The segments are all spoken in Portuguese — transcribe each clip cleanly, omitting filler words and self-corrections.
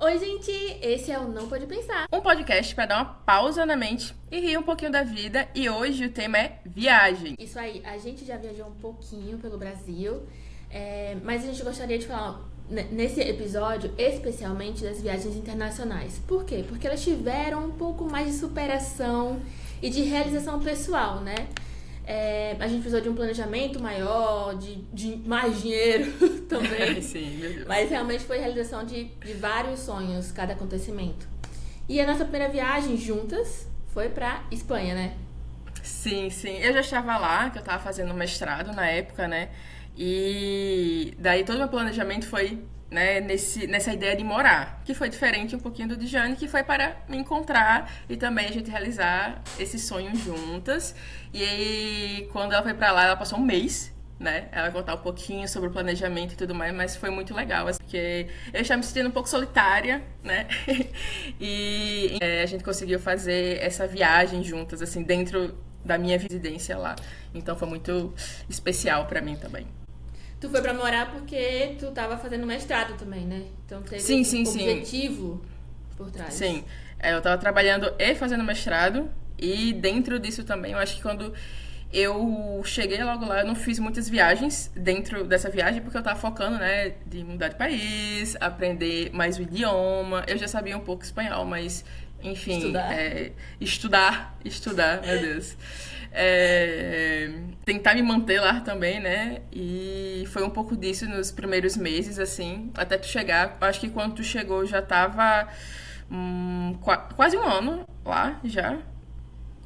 Oi, gente! Esse é o Não Pode Pensar. Um podcast para dar uma pausa na mente e rir um pouquinho da vida. E hoje o tema é viagem. Isso aí, a gente já viajou um pouquinho pelo Brasil, mas a gente gostaria de falar nesse episódio especialmente das viagens internacionais. Por quê? Porque elas tiveram um pouco mais de superação e de realização pessoal, né? A gente precisou de um planejamento maior, de mais dinheiro também. Sim, meu Deus. Mas realmente foi a realização de vários sonhos, cada acontecimento. E a nossa primeira viagem juntas foi pra Espanha, né? Sim. Eu já estava lá, que eu estava fazendo mestrado na época, né? E daí todo o meu planejamento foi, né, nessa ideia de morar, que foi diferente um pouquinho do de Jane, que foi para me encontrar e também a gente realizar esse sonho juntas. E aí, quando ela foi para lá, ela passou um mês, né? Ela vai contar um pouquinho sobre o planejamento e tudo mais, mas foi muito legal, assim, porque eu estava me sentindo um pouco solitária, né? E a gente conseguiu fazer essa viagem juntas, assim, dentro da minha residência lá. Então foi muito especial para mim também. Tu foi pra morar porque tu tava fazendo mestrado também, né? Então teve Sim. objetivo por trás. Sim, eu tava trabalhando e fazendo mestrado, e dentro disso também, eu acho que quando eu cheguei logo lá, eu não fiz muitas viagens dentro dessa viagem, porque eu tava focando, né, de mudar de país, aprender mais o idioma. Eu já sabia um pouco espanhol, mas, enfim... Estudar, meu Deus. Tentar me manter lá também, né? E foi um pouco disso nos primeiros meses, assim, até tu chegar. Acho que quando tu chegou já tava quase um ano lá, já.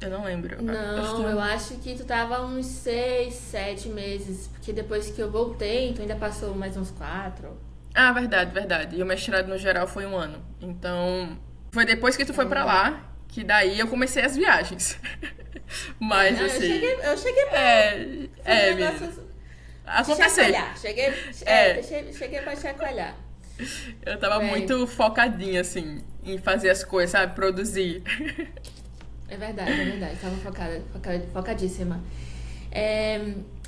Eu não lembro. Não, eu acho que tu tava uns 6, 7 meses, porque depois que eu voltei, tu ainda passou mais uns 4. Ah, verdade. E o mestrado no geral foi um ano. Então, foi depois que tu foi pra lá, que daí eu comecei as viagens. Mas, não, assim... Eu cheguei pra... menina. Aconteceu. Cheguei pra chacoalhar. Eu tava muito focadinha, assim, em fazer as coisas, sabe? Produzir. É verdade. Tava focadíssima.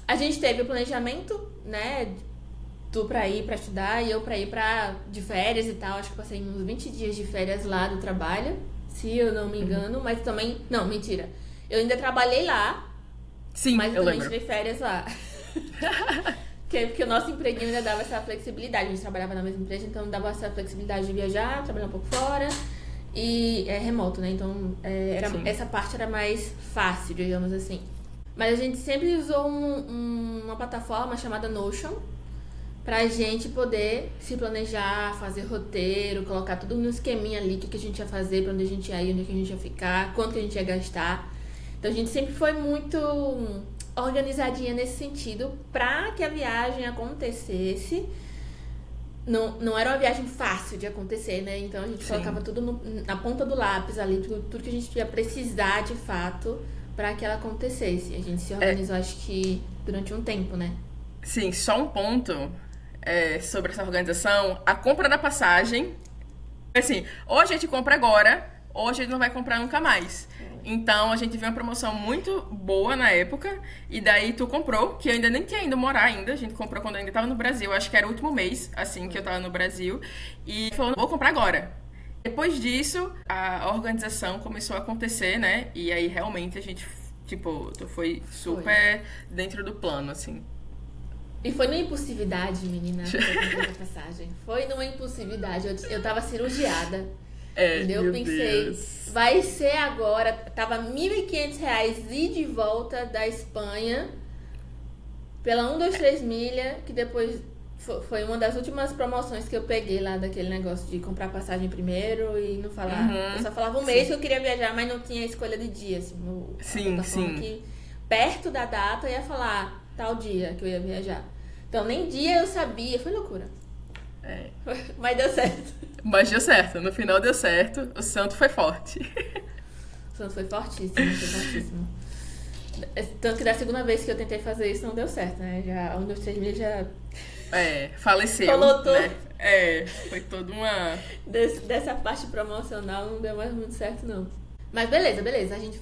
A gente teve o planejamento, né? Tu pra ir pra estudar e eu pra ir de férias e tal. Acho que passei uns 20 dias de férias lá do trabalho, se eu não me engano. Mas também... Não, mentira. Eu ainda trabalhei lá. Sim, mas eu também lembro. tive férias lá. Porque o nosso empreguinho ainda dava essa flexibilidade. A gente trabalhava na mesma empresa, então dava essa flexibilidade de viajar, trabalhar um pouco fora. E é remoto, né? Então essa parte era mais fácil, digamos assim. Mas a gente sempre usou uma plataforma chamada Notion pra gente poder se planejar, fazer roteiro, colocar tudo no esqueminha ali, o que a gente ia fazer, pra onde a gente ia ir, onde a gente ia ficar, quanto que a gente ia gastar. Então a gente sempre foi muito organizadinha nesse sentido pra que a viagem acontecesse. Não era uma viagem fácil de acontecer, né? Então a gente colocava tudo na ponta do lápis ali, tudo que a gente ia precisar de fato pra que ela acontecesse. A gente se organizou, acho que durante um tempo, né? Sim, só um ponto sobre essa organização. A compra da passagem, assim, ou a gente compra agora, ou a gente não vai comprar nunca mais. Então, a gente viu uma promoção muito boa na época, e daí tu comprou, que eu ainda nem tinha ido morar ainda, a gente comprou quando eu ainda tava no Brasil, acho que era o último mês, assim, que eu tava no Brasil, e falou, vou comprar agora. Depois disso, a organização começou a acontecer, né, e aí realmente a gente, tu foi super dentro do plano, assim. E foi numa impulsividade, menina, que eu comprei a passagem. Foi numa impulsividade, eu tava cirurgiada. Entendeu? Eu pensei, Deus. Vai ser agora. Tava R$1.500 ir de volta da Espanha pela 123 milha, que depois foi uma das últimas promoções que eu peguei lá daquele negócio de comprar passagem primeiro e não falar. Eu só falava um mês que eu queria viajar, mas não tinha escolha de dia. Assim, que perto da data eu ia falar tal dia que eu ia viajar. Então nem dia eu sabia, foi loucura. Mas deu certo. Mas deu certo, no final deu certo, o santo foi forte. O santo foi fortíssimo. Tanto que da segunda vez que eu tentei fazer isso não deu certo, né? Já, 1, 2, 3 milhas já... faleceu, Falou tudo. Né? Foi toda uma... Dessa parte promocional não deu mais muito certo, não. Mas beleza. A gente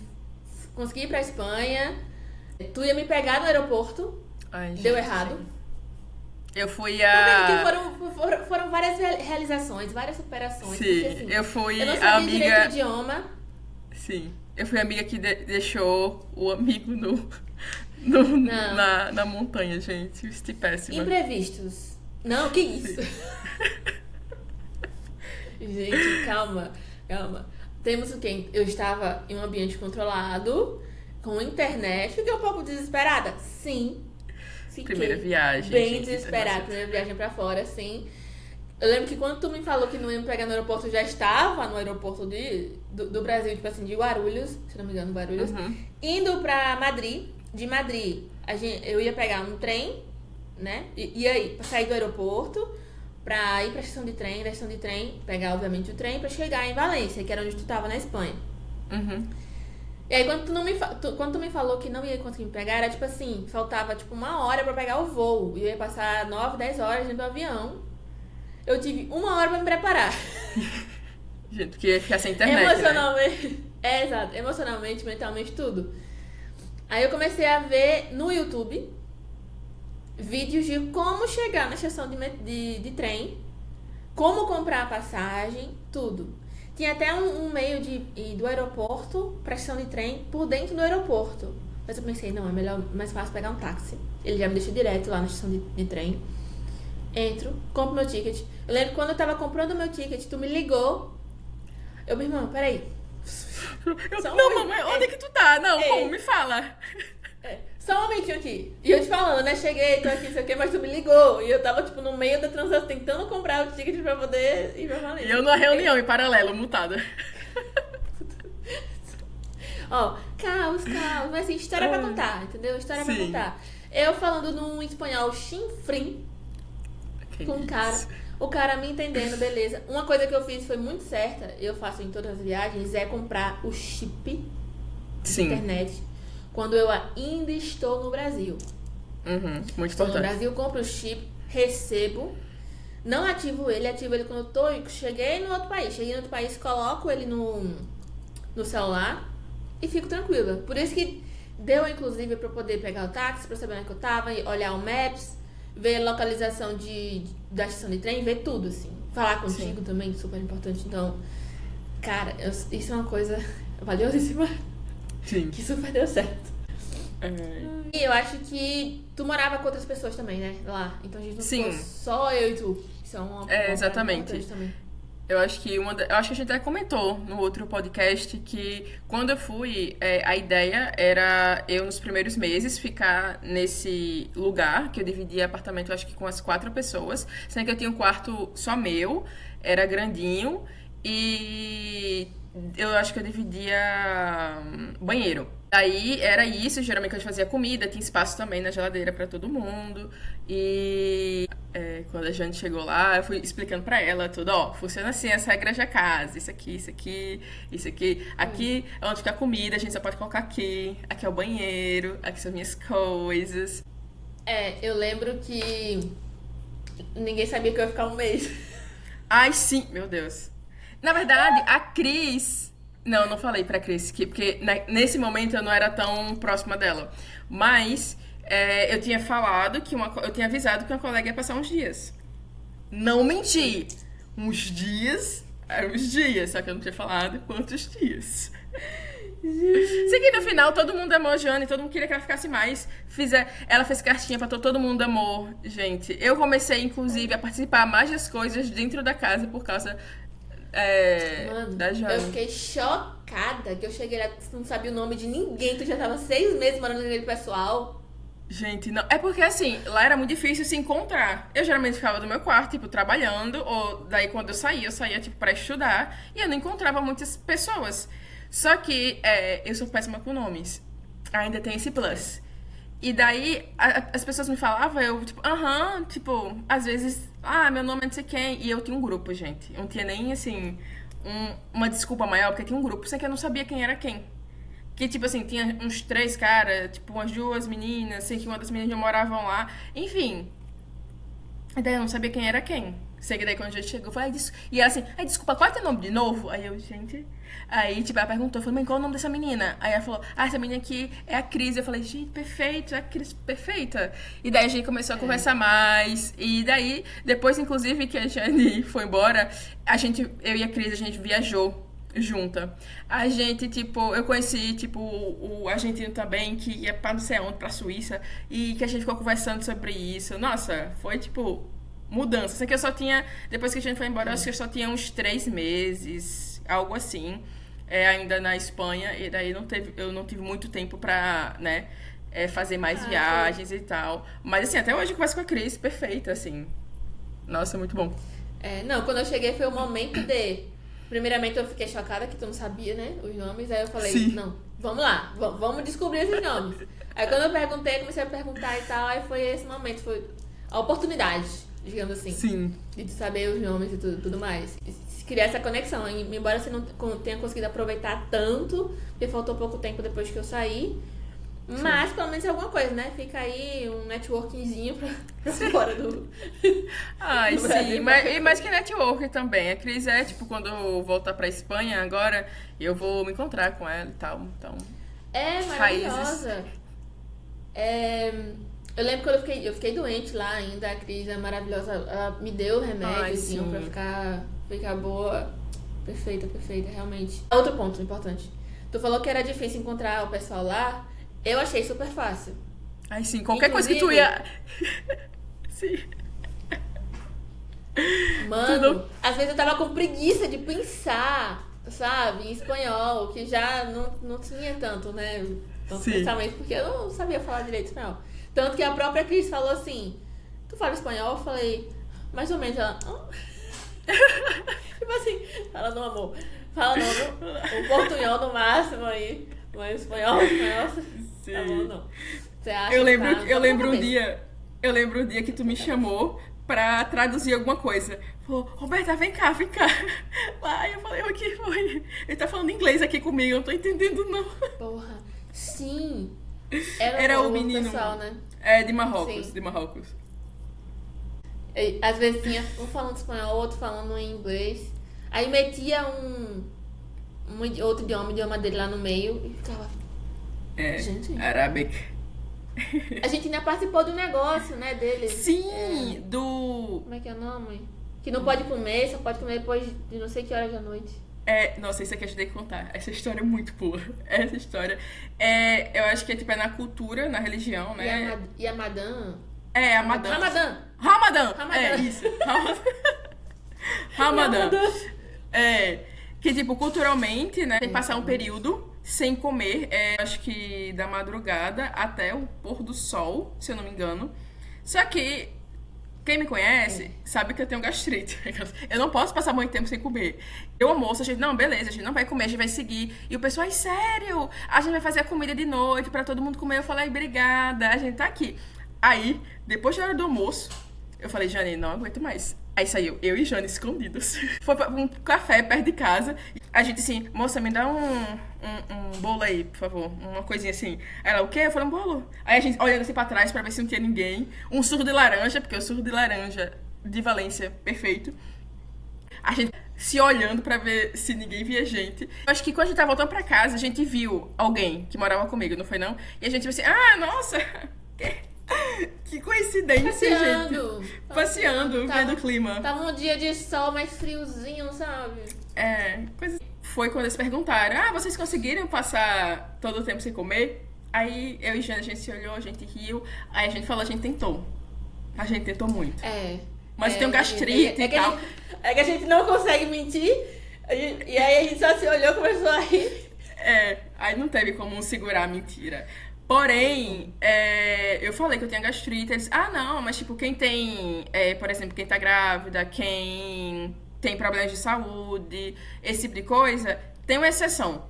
conseguiu ir pra Espanha. Tu ia me pegar no aeroporto. Ai, deu gente. errado. Eu fui Tô vendo que a... foram várias realizações, várias superações. Porque, Sim, assim, eu fui eu não a sabia direito o amiga... idioma. Sim, eu fui a amiga que deixou o amigo Não. na montanha, gente. Estive péssima. Imprevistos. Não, que isso? Sim. Gente, calma, calma. Temos o quê? Eu estava em um ambiente controlado, com internet. Fiquei um pouco desesperada? Sim. Primeira Fiquei viagem, bem gente, desesperada. internacional. Primeira viagem pra fora, sim. Eu lembro que quando tu me falou que não ia me pegar no aeroporto, eu já estava no aeroporto do Brasil, tipo assim, de Guarulhos, se não me engano, Guarulhos, Uhum. indo pra Madrid. De Madrid, eu ia pegar um trem, né? E aí, pra sair do aeroporto, pra ir pra estação de trem, da estação de trem, pegar, obviamente, o trem pra chegar em Valência, que era onde tu tava na Espanha. Uhum. E aí, quando tu me falou que não ia conseguir me pegar, era tipo assim, faltava tipo 1 hora pra pegar o voo. E eu ia passar 9, 10 horas dentro do avião. Eu tive 1 hora pra me preparar. Gente, porque ia ficar sem internet, né? Emocionalmente. É, exato. Emocionalmente, mentalmente, tudo. Aí eu comecei a ver no YouTube vídeos de como chegar na estação de trem, como comprar a passagem, tudo. Tinha até um meio de ir do aeroporto pra estação de trem por dentro do aeroporto. Mas eu pensei, não, é melhor, mais fácil pegar um táxi. Ele já me deixa direto lá na estação de trem. Entro, compro meu ticket. Eu lembro que quando eu tava comprando meu ticket, tu me ligou. Eu, meu irmão, peraí. Só um Não, momento. mamãe, onde é que tu tá? Não, Ei. como? Me fala. Só um momentinho aqui. E eu te falando, né? Cheguei, tô aqui, não sei o que, mas tu me ligou. E eu tava, tipo, no meio da transação, tentando comprar o ticket pra poder ir pra E Valência. eu numa reunião em paralelo, mutada. Ó, caos. Mas assim, história pra contar, entendeu? História pra Sim. contar. Eu falando num espanhol chinfrim Que com um cara. isso. O cara me entendendo, beleza. Uma coisa que eu fiz foi muito certa, eu faço em todas as viagens, é comprar o chip de Sim. internet quando eu ainda estou no Brasil. Uhum. Muito Estou no importante. Brasil, compro o chip, recebo, não ativo ele quando eu cheguei no outro país. Cheguei no outro país, coloco ele no celular e fico tranquila. Por isso que deu, inclusive, pra eu poder pegar o táxi, pra saber onde é que eu tava, olhar o Maps, ver a localização da estação de trem, ver tudo, assim. Falar contigo Sim. também, super importante. Então, cara, isso é uma coisa valiosíssima Sim. que super deu certo. É. E eu acho que tu morava com outras pessoas também, né? Lá. Então a gente não Sim. ficou só eu e tu. Isso é uma parada Exatamente. importante também. Eu acho que eu acho que a gente até comentou no outro podcast que quando eu fui, a ideia era eu nos primeiros meses ficar nesse lugar que eu dividia apartamento, eu acho que com as 4 pessoas, sendo que eu tinha um quarto só meu, era grandinho e eu acho que eu dividia banheiro. Aí era isso, geralmente a gente fazia comida, tinha espaço também na geladeira pra todo mundo. E quando a gente chegou lá, eu fui explicando pra ela tudo, ó, funciona assim, as regras da casa, isso aqui, isso aqui, isso aqui. Aqui é onde fica a comida, a gente só pode colocar aqui. Aqui é o banheiro, aqui são minhas coisas. Eu lembro que ninguém sabia que eu ia ficar um mês. Ai, sim, meu Deus. Na verdade, a Cris. Não, eu não falei pra Cris, porque nesse momento eu não era tão próxima dela. Mas eu tinha falado que eu tinha avisado que uma colega ia passar uns dias. Não menti. Uns dias. Uns dias, só que eu não tinha falado quantos dias. Sei que no final todo mundo amou a Jane, todo mundo queria que ela ficasse mais. Ela fez cartinha pra todo mundo amou, gente. Eu comecei, inclusive, a participar mais das coisas dentro da casa por causa Mano, da Jane. eu fiquei chocada que eu cheguei lá, tu não sabia o nome de ninguém, tu já tava 6 meses morando naquele pessoal. Gente, não. É porque assim, lá era muito difícil se encontrar. Eu geralmente ficava no meu quarto, tipo, trabalhando, ou daí quando eu saía, tipo, pra estudar, e eu não encontrava muitas pessoas. Só que eu sou péssima com nomes. Ainda tem esse plus. E daí, as pessoas me falavam, eu, tipo, tipo, às vezes, meu nome é não sei quem. E eu tinha um grupo, gente. Eu não tinha nem, assim, uma desculpa maior, porque tinha um grupo, só que eu não sabia quem era quem. Que, tipo assim, tinha uns 3 caras, tipo, umas 2 meninas, sei que uma das meninas já moravam lá. Enfim. E daí eu não sabia quem era quem. Sei que daí quando a gente chegou, eu falei, e ela assim, desculpa, qual é teu nome de novo? Aí eu, gente... Aí, tipo, ela perguntou, eu falei, mãe, qual é o nome dessa menina? Aí ela falou, essa menina aqui é a Cris. Eu falei, gente, perfeito, é a Cris, perfeita. E daí a gente começou a conversar mais. E daí, depois, inclusive, que a Jane foi embora, eu e a Cris, a gente viajou junta. A gente, tipo, eu conheci, tipo, o argentino também, que ia pra não sei onde, pra Suíça, e que a gente ficou conversando sobre isso. Nossa, foi, tipo, mudança. Só que eu só tinha, depois que a gente foi embora, eu acho que eu só tinha uns 3 meses, algo assim, ainda na Espanha, e daí eu não tive muito tempo pra, né, fazer mais viagens e tal. Mas, assim, até hoje eu converso com a Cris, perfeita, assim. Nossa, muito bom. Não, quando eu cheguei foi o momento de... Primeiramente eu fiquei chocada que tu não sabia, né, os nomes. Aí eu falei, Sim. não, vamos lá, vamos descobrir esses nomes. Aí quando eu perguntei, comecei a perguntar e tal, aí foi esse momento, foi a oportunidade, digamos assim. Sim. De saber os nomes e tudo mais. E criar essa conexão, embora você não tenha conseguido aproveitar tanto, porque faltou pouco tempo depois que eu saí. Mas pelo menos é alguma coisa, né? Fica aí um networkingzinho pra fora do. Ai, do sim, Brasil. mas que network também. A Cris tipo, quando eu voltar pra Espanha agora, eu vou me encontrar com ela e tal. Então, maravilhosa. Eu lembro quando eu fiquei doente lá ainda, a Cris é maravilhosa. Ela me deu remédiozinho pra ficar boa. Perfeita, realmente. Outro ponto importante. Tu falou que era difícil encontrar o pessoal lá. Eu achei super fácil. Ai, sim, qualquer coisa que tu ia... Sim. Mano, às vezes eu tava com preguiça de pensar, sabe, em espanhol, que já não tinha tanto, né? Tanto pensamento, porque eu não sabia falar direito espanhol. Tanto que a própria Cris falou assim, tu fala espanhol? Eu falei, mais ou menos. Ela, tipo assim, fala no amor. Fala no portunhol no máximo aí. Mas espanhol, sim. Tá bom, não. Você acha eu lembro um dia que tu me chamou pra traduzir alguma coisa. Falou, Roberta, vem cá. Lá, eu falei, o que foi? Ele tá falando inglês aqui comigo, eu não tô entendendo, não. Porra, sim. Era o menino. Pessoal, né? De Marrocos, sim. De Marrocos. Às vezes tinha um falando espanhol, outro falando em inglês. Aí metia outro idioma dele lá no meio e ficava... Gente... Arabic. A gente ainda participou do negócio, né, dele. Sim, do... Como é que é o nome? Que não pode comer, só pode comer depois de não sei que horas da noite. Nossa, isso aqui a gente tem que contar. Essa história é muito boa. Essa história... eu acho que tipo, na cultura, na religião, né? E a Madame... Ramadã. Isso. Ramadã. Que, tipo, culturalmente, né? Tem que passar um período sem comer, acho que da madrugada até o pôr do sol, se eu não me engano. Só que, quem me conhece sabe que eu tenho gastrite. Eu não posso passar muito tempo sem comer. Eu almoço, a gente, não, beleza, a gente não vai comer, a gente vai seguir. E o pessoal, sério? A gente vai fazer a comida de noite pra todo mundo comer. Eu falei, obrigada, a gente tá aqui. Aí, depois da hora do almoço, eu falei, Jane, não aguento mais. Aí saiu eu e Jane escondidos. Foi pra um café perto de casa. A gente assim, moça, me dá um bolo aí, por favor. Uma coisinha assim. Ela, o quê? Eu falei, um bolo. Aí a gente olhando assim pra trás pra ver se não tinha ninguém. Um suco de laranja, porque o suco de laranja de Valência, perfeito. A gente se olhando pra ver se ninguém via gente. Eu acho que quando a gente tava voltando pra casa, a gente viu alguém que morava comigo, não foi não? E a gente pensou assim, nossa... Que coincidência, gente. Passeando, vendo o clima. Tava um dia de sol mais friozinho, sabe? Foi quando eles perguntaram, vocês conseguiram passar todo o tempo sem comer? Aí eu e Jane, a gente se olhou, a gente riu. Aí a gente falou, a gente tentou. A gente tentou muito. Mas tem um gastrite e tal. É que a gente não consegue mentir. E aí a gente só se olhou e começou a rir. Aí não teve como segurar a mentira. Porém, eu falei que eu tinha gastrite. Eles, não, mas tipo, quem tem, por exemplo, quem tá grávida, quem tem problemas de saúde, esse tipo de coisa, tem uma exceção.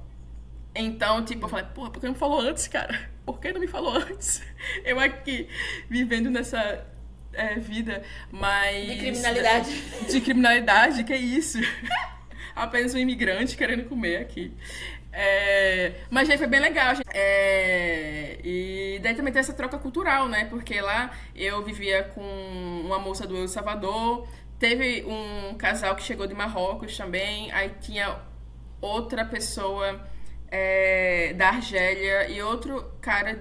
Então, tipo, eu falei, por que não me falou antes, cara? Por que não me falou antes? Eu aqui, vivendo nessa vida mais... De criminalidade. De criminalidade, que é isso? Apenas um imigrante querendo comer aqui. Mas aí foi bem legal. E daí também tem essa troca cultural, né? Porque lá eu vivia com uma moça do El Salvador, teve um casal que chegou de Marrocos também, aí tinha outra pessoa da Argélia e outro cara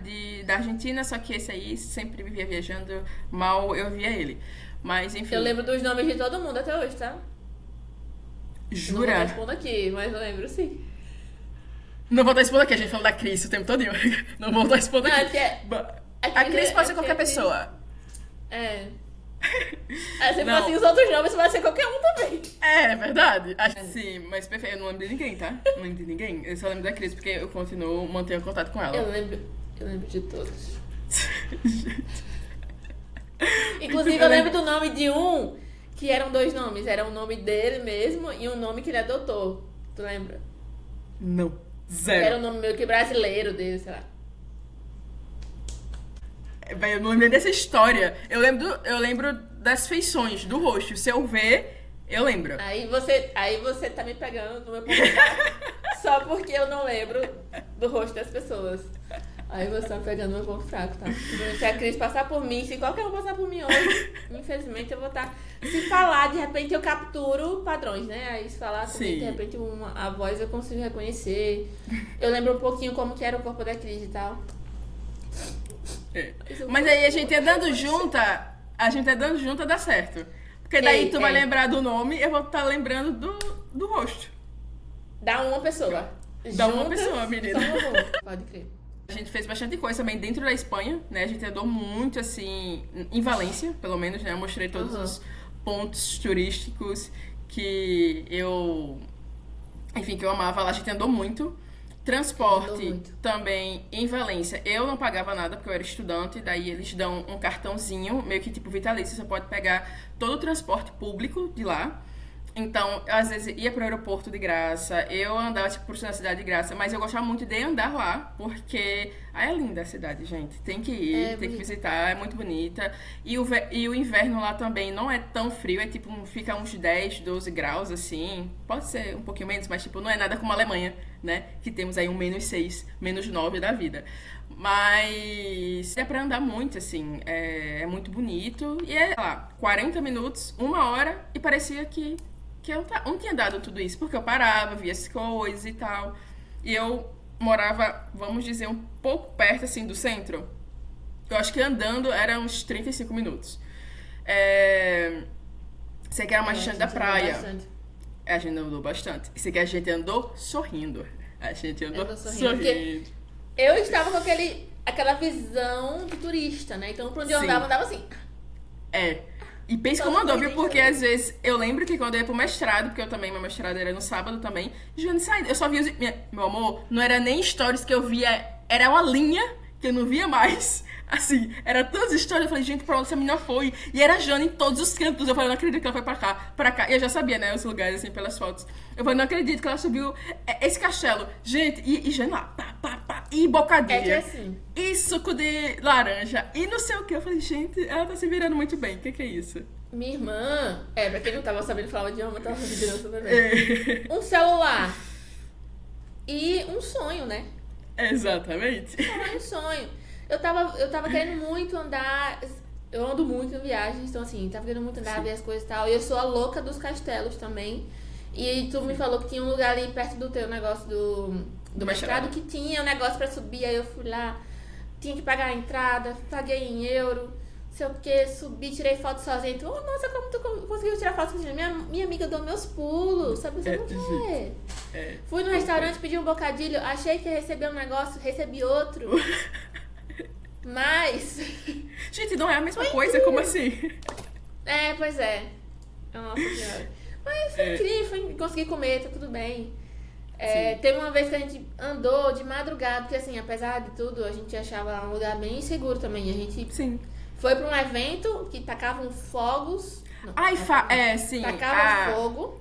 da Argentina, só que esse aí sempre vivia viajando, mal eu via ele. Mas, enfim. Eu lembro dos nomes de todo mundo até hoje, tá? Jura? Não vou responder aqui, mas eu lembro sim. Não vou estar expondo aqui, a gente falou da Cris o tempo todo. Não vou estar expondo Não, aqui. A Cris pode ser qualquer pessoa. É. Aí se Não. for assim os outros nomes, vai ser qualquer um também. É verdade. Sim, mas perfeito. Eu não lembro de ninguém, tá? Não lembro de ninguém. Eu só lembro da Cris porque eu continuo mantendo contato com ela. Eu lembro de todos. Inclusive, eu lembro do nome de um que eram 2 nomes. Era o nome dele mesmo e um nome que ele adotou. Tu lembra? Não. Zero. Era um nome meio que brasileiro dele, sei lá. Véi, eu não lembro dessa história. Eu lembro das feições, do rosto. Se eu ver, eu lembro. Aí você tá me pegando no meu ponto fraco só porque eu não lembro do rosto das pessoas. Aí você tá pegando meu ponto fraco, tá? Se a Cris passar por mim, se qualquer um passar por mim hoje, infelizmente eu vou estar... Se falar, de repente eu capturo padrões, né? Aí se falar comigo, de repente a voz eu consigo reconhecer. Eu lembro um pouquinho como que era o corpo da Cris e tal. Mas aí a gente andando junta, dá certo. Porque daí tu vai lembrar do nome, eu vou estar lembrando do rosto. Dá uma pessoa. Dá uma pessoa, menina. Pode crer. A gente fez bastante coisa também dentro da Espanha, né? A gente andou muito, assim, em Valência, pelo menos, né? Eu mostrei todos os pontos turísticos que eu amava lá. A gente andou muito. Transporte também em Valência. Eu não pagava nada porque eu era estudante, daí eles dão um cartãozinho, meio que tipo vitalício, você pode pegar todo o transporte público de lá. Então, eu, às vezes, ia pro aeroporto de graça, eu andava, tipo, por na cidade de graça, mas eu gostava muito de andar lá, porque é linda a cidade, gente. Tem que ir, tem que visitar, é muito bonita. E o inverno lá também não é tão frio, é tipo, fica uns 10, 12 graus, assim. Pode ser um pouquinho menos, mas, tipo, não é nada como a Alemanha, né? Que temos aí um -6, -9 da vida. Mas é pra andar muito, assim, é muito bonito. E é, sei lá, 40 minutos, 1 hora, e parecia que eu não tinha dado tudo isso, porque eu parava, via as coisas e tal. E eu morava, vamos dizer, um pouco perto, assim, do centro. Eu acho que andando era uns 35 minutos. Sei que era mais distante da praia. A gente andou bastante. Sei que a gente andou sorrindo. A gente andou sorrindo. Eu estava com aquela visão de turista, né? Então, pra onde eu andava assim. E pensa como andou, viu? Porque às vezes eu lembro que quando eu ia pro mestrado, porque meu mestrado era no sábado também, Jane saindo. Eu só via meu amor, não era nem stories que eu via, era uma linha que eu não via mais. Assim, era tantas histórias, eu falei, gente, pra onde essa menina foi? E era a Jane em todos os cantos. Eu falei, não acredito que ela foi pra cá. E eu já sabia, né, os lugares, assim, pelas fotos. Eu falei, não acredito que ela subiu esse castelo. Gente, e Jane lá, pá, e bocadinha. É que assim. E suco de laranja. E não sei o que. Eu falei, gente, ela tá se virando muito bem. O que é isso? Minha irmã, pra quem não tava sabendo falar o idioma, tava se virando super bem. Um celular. E um sonho, né? Exatamente. Um sonho. Eu tava querendo muito andar. Eu ando muito em viagens, então assim, tava querendo muito andar, ver as coisas e tal. E eu sou a louca dos castelos também. E tu me falou que tinha um lugar ali perto do teu negócio do mestrado que tinha um negócio pra subir. Aí eu fui lá, tinha que pagar a entrada, paguei em euro, não sei o que, subi, tirei foto sozinha. Tu, nossa, como tu conseguiu tirar foto sozinha? Minha amiga deu meus pulos, sabe? Você não quer. Fui no restaurante, pedi um bocadilho, achei que ia receber um negócio, recebi outro. Mas... Gente, não é a mesma coisa, como assim? Pois é. Nossa senhora. Mas foi incrível, consegui comer, tá tudo bem. Teve uma vez que a gente andou de madrugada, porque assim, apesar de tudo, a gente achava um lugar bem seguro também. A gente foi pra um evento que tacavam fogos. Tacavam fogo.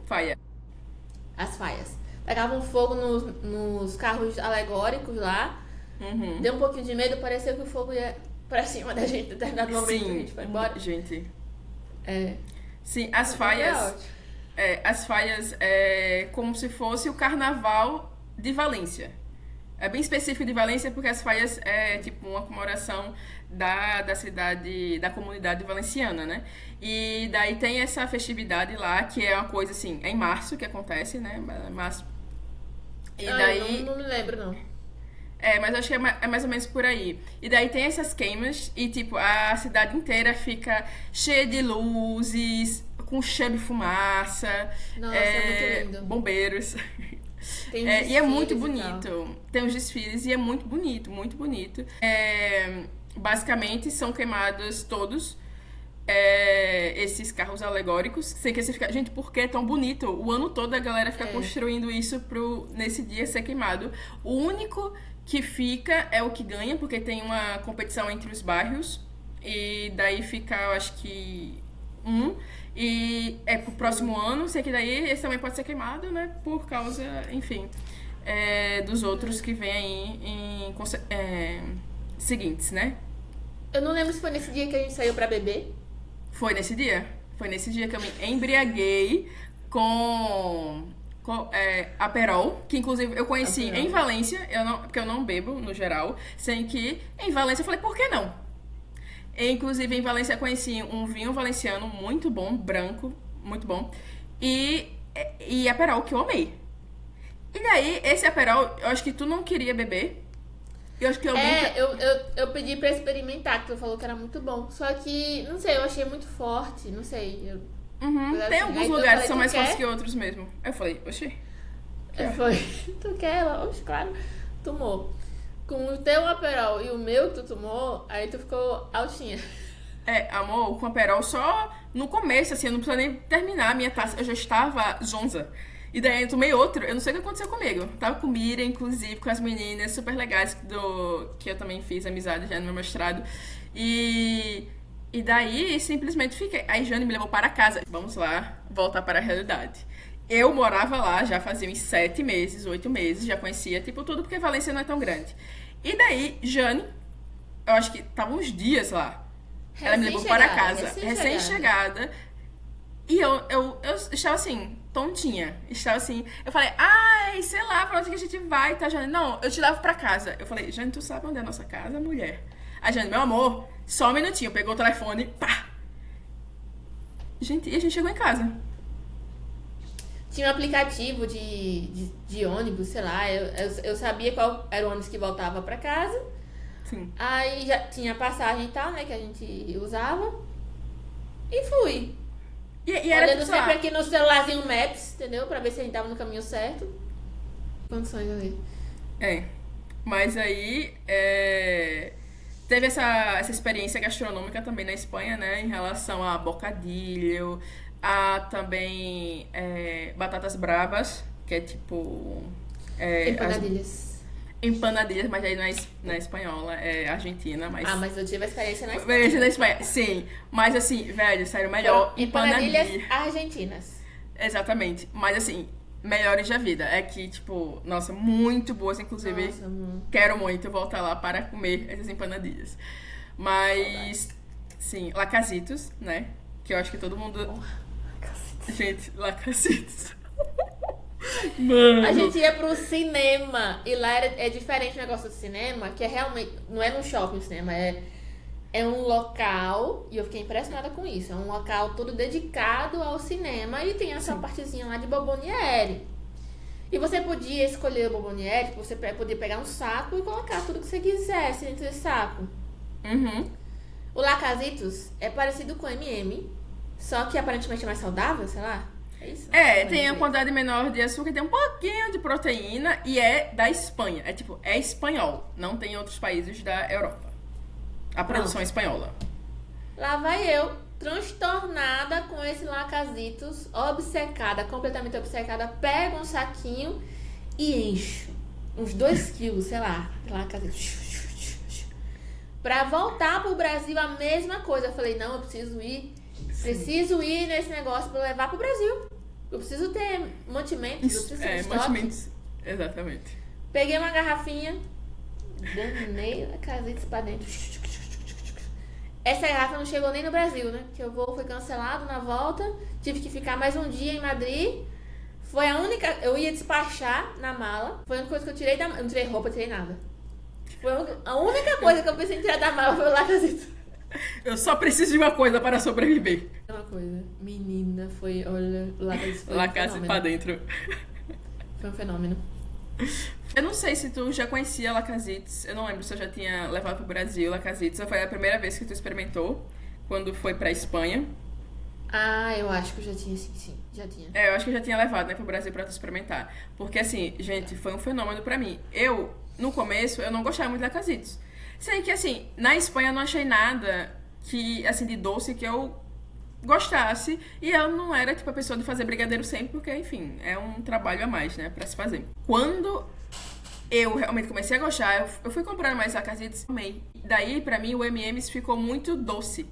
As faias. Tacavam fogo nos carros alegóricos lá. Deu um pouquinho de medo, pareceu que o fogo ia pra cima da gente em determinado momento que a gente foi embora. Gente. Sim, as faias. As faias é como se fosse o carnaval de Valência. É bem específico de Valência porque as Fallas é tipo uma comemoração da cidade, da comunidade valenciana, né? E daí tem essa festividade lá, que é uma coisa assim, é em março que acontece, né? Março. E daí... não me lembro, não. Mas acho que é mais ou menos por aí. E daí tem essas queimas e, tipo, a cidade inteira fica cheia de luzes, com cheiro de fumaça. Nossa, é muito lindo. Bombeiros. Tem E é muito desfiles e tal. bonito. Tem os desfiles e é muito bonito, muito bonito. Basicamente, são queimados todos esses carros alegóricos. Sem que você fica, gente, por que é tão bonito? O ano todo a galera fica construindo isso nesse dia ser queimado. O único que fica é o que ganha, porque tem uma competição entre os bairros. E daí fica, eu acho que e é pro próximo ano, sei que daí esse também pode ser queimado, né? Por causa, enfim, dos outros que vêm aí seguintes, né? Eu não lembro se foi nesse dia que a gente saiu pra beber. Foi nesse dia? Foi nesse dia que eu me embriaguei com Aperol, que inclusive eu conheci em Valência, porque eu não bebo no geral, sem que em Valência eu falei, por que não? Inclusive, em Valência, eu conheci um vinho valenciano muito bom, branco, muito bom. E Aperol, que eu amei. E daí, esse Aperol, eu acho que tu não queria beber. Eu acho que eu pedi pra experimentar, que tu falou que era muito bom. Só que, não sei, eu achei muito forte, não sei. Tem alguns lugares que são mais fortes que outros mesmo. Eu falei, oxi. Tu quer ela? Oxe, claro. Tomou. Com o teu Aperol e o meu que tu tomou, aí tu ficou altinha. Amor, com Aperol só no começo, assim, eu não precisava nem terminar a minha taça, eu já estava zonza. E daí eu tomei outro, eu não sei o que aconteceu comigo. Tava com Miriam, inclusive, com as meninas super legais que eu também fiz amizade já no meu mestrado. E daí simplesmente fiquei. Aí Jane me levou para casa. Vamos lá, voltar para a realidade. Eu morava lá, já fazia uns 7 meses, 8 meses, já conhecia, tipo, tudo, porque Valência não é tão grande. E daí, Jane, eu acho que tava uns dias lá. Ela me levou para casa, recém-chegada. E eu estava assim, tontinha. Estava assim, eu falei, sei lá, pra onde que a gente vai, tá, Jane? Não, eu te levo pra casa. Eu falei, Jane, tu sabe onde é a nossa casa, mulher? A Jane, meu amor, só um minutinho, pegou o telefone, pá! Gente, e a gente chegou em casa. Tinha um aplicativo de ônibus, sei lá, eu sabia qual era o ônibus que voltava pra casa. Sim. Aí já tinha passagem e tal, né, que a gente usava. E fui. E era olhando sempre aqui no celularzinho Maps, entendeu? Pra ver se a gente tava no caminho certo. Condições ali. Mas aí teve essa experiência gastronômica também na Espanha, né? Em relação a bocadilho, a também batatas bravas, que é tipo... Empanadilhas, mas aí não é espanhola, é argentina, mas... mas eu tive a experiência na Espanha. Experiência na Espanha, sim. Mas assim, velho, sério, melhor empanadilhas argentinas. Exatamente. Mas assim, melhores da vida. É que, tipo, nossa, muito boas, inclusive. Nossa, quero muito voltar lá para comer essas empanadilhas. Mas, sim, lacasitos, né? Que eu acho que todo mundo... Gente, lacasitos. Mano. A gente ia pro cinema e lá é diferente o negócio do cinema, que é realmente, não é num shopping o cinema, é um local, e eu fiquei impressionada com isso, é um local todo dedicado ao cinema e tem essa partezinha lá de bomboniere. E você podia escolher o bomboniere, você podia pegar um saco e colocar tudo que você quisesse dentro desse saco. O Lacasitos é parecido com o M&M, só que aparentemente é mais saudável, sei lá. É isso? Tem uma quantidade menor de açúcar, tem um pouquinho de proteína e é da Espanha. É espanhol. Não tem em outros países da Europa. A produção é espanhola. Lá vai eu, transtornada com esse Lacasitos, obcecada, completamente obcecada, pego um saquinho e encho. Uns 2 quilos, sei lá, Lacasitos. Pra voltar pro Brasil, a mesma coisa. Eu falei, não, eu preciso ir nesse negócio pra levar pro Brasil. Eu preciso ter mantimentos, eu preciso ter estoque. Mantimentos, exatamente. Peguei uma garrafinha, danei a casita pra dentro. Essa garrafa não chegou nem no Brasil, né? Que o voo foi cancelado na volta. Tive que ficar mais um dia em Madrid. Foi a única... Eu ia despachar na mala. Foi a única coisa que eu tirei da mala. Eu não tirei roupa, tirei nada. Foi a única coisa que eu pensei em tirar da mala foi o Lacazette. Eu só preciso de uma coisa para sobreviver. Uma coisa. Menina, foi... Olha, o Lacazette foi Lacazette pra dentro. Foi um fenômeno. Eu não sei se tu já conhecia Lacazettes. Eu não lembro se eu já tinha levado pro Brasil Lacazettes. Ou foi a primeira vez que tu experimentou, quando foi pra Espanha. Ah, eu acho que eu já tinha, sim, já tinha. Eu acho que eu já tinha levado, né, pro Brasil pra tu experimentar. Porque, assim, gente, foi um fenômeno pra mim. No começo, eu não gostava muito de Lacazettes. Sei que, assim, na Espanha eu não achei nada que, assim, de doce que eu gostasse. E eu não era, tipo, a pessoa de fazer brigadeiro sempre, porque, enfim, é um trabalho a mais, né, pra se fazer. Quando eu realmente comecei a gostar, eu fui comprando mais Lacazettes, amei. Daí, pra mim, o M&M's ficou muito doce.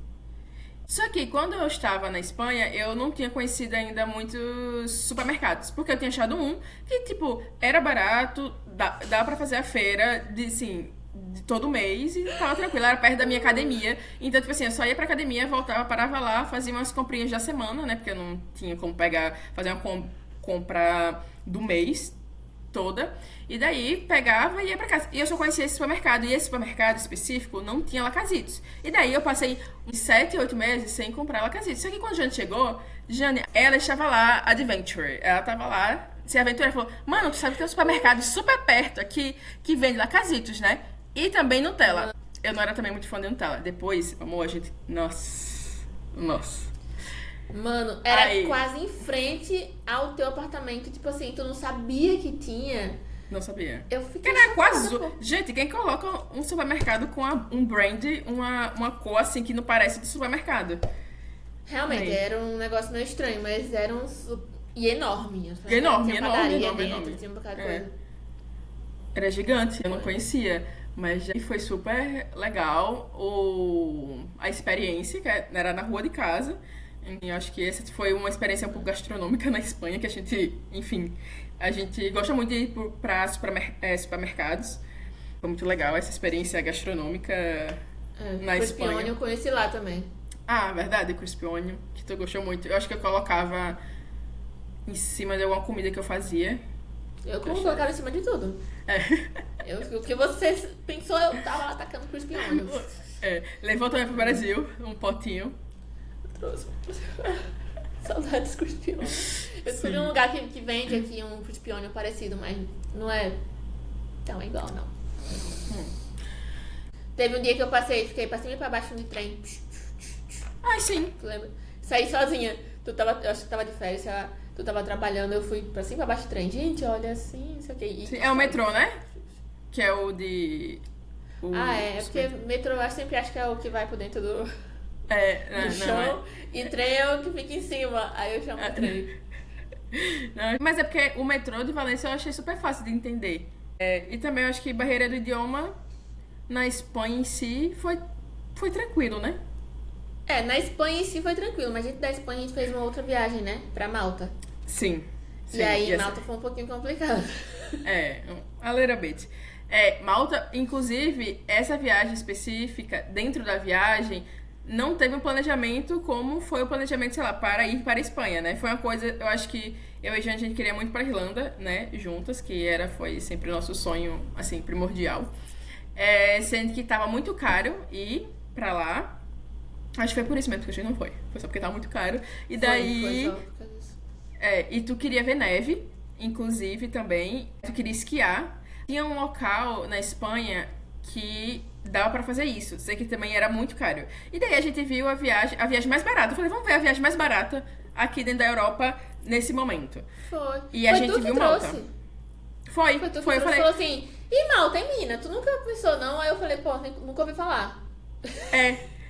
Só que quando eu estava na Espanha, eu não tinha conhecido ainda muitos supermercados. Porque eu tinha achado um que, tipo, era barato, dá pra fazer a feira de todo mês e tava tranquilo, era perto da minha academia. Então, tipo assim, eu só ia pra academia, voltava, parava lá, fazia umas comprinhas da semana, né? Porque eu não tinha como fazer uma compra do mês toda. E daí pegava e ia pra casa. E eu só conhecia esse supermercado. E esse supermercado específico não tinha Lacazettes. E daí eu passei uns 7, 8 meses sem comprar Lacazettes. Só que quando a Jane chegou, ela estava lá, adventure. Ela tava lá, se aventura, falou: mano, tu sabe que tem um supermercado super perto aqui que vende Lacazettes, né? E também Nutella. Eu não era também muito fã de Nutella. Depois, amor, a gente... Nossa. Mano, era quase em frente ao teu apartamento. Tipo assim, tu não sabia que tinha. Não sabia. Eu fiquei quase... Gente, quem coloca um supermercado com um brand, uma cor assim que não parece de supermercado? Realmente, era um negócio meio estranho, mas era um... E enorme. Enorme. Tinha um bocado de coisa. Era gigante, eu não conhecia. Mas foi super legal a experiência, que era na rua de casa. E eu acho que essa foi uma experiência um pouco gastronômica na Espanha, que a gente, enfim, a gente gosta muito de ir pra supermercados. Foi muito legal essa experiência gastronômica na Espanha. Crispione eu conheci lá também. Ah, verdade, Crispione, que tu gostou muito. Eu acho que eu colocava em cima de alguma comida que eu fazia. Eu colocava em cima de tudo. O que você pensou, eu tava lá atacando Crispione. Levou também pro Brasil um potinho. Trouxe. Saudades Crispione. Eu escolhi um lugar que vende aqui um Crispione parecido, mas não é tão igual, não. Teve um dia que eu fiquei pra cima e pra baixo de trem. Ai, sim. Tu lembra? Saí sozinha. Eu acho que tava de férias, tu tava trabalhando, eu fui pra cima e pra baixo do trem. Gente, olha assim, não sei o que. É o metrô, né? Que é o de... porque metrô eu sempre acho que é o que vai por dentro do chão. E trem é o que fica em cima. Aí eu chamo trem. Não, mas é porque o metrô de Valência eu achei super fácil de entender. E também eu acho que barreira do idioma na Espanha em si foi tranquilo, né? Na Espanha em si foi tranquilo, mas da Espanha a gente fez uma outra viagem, né? Pra Malta. Sim. E aí Malta foi um pouquinho complicado. A little bit. Malta, inclusive, essa viagem específica, dentro da viagem, não teve um planejamento como foi o planejamento, sei lá, para ir para a Espanha, né? Foi uma coisa, eu acho que eu e a gente queria muito para a Irlanda, né? Juntas, que foi sempre o nosso sonho, assim, primordial. Sendo que tava muito caro ir pra lá. Acho que foi por isso mesmo que a gente não foi. Foi só porque tava muito caro. E daí... Foi só por causa disso. E tu queria ver neve, inclusive, também. Tu queria esquiar. Tinha um local na Espanha que dava pra fazer isso. Sei que também era muito caro. E daí a gente viu a viagem mais barata. Eu falei, vamos ver a viagem mais barata aqui dentro da Europa nesse momento. Foi. E a gente viu Malta. Foi. Eu falei... falou assim, e Malta, é mina? Tu nunca pensou, não? Aí eu falei, pô, nunca ouvi falar.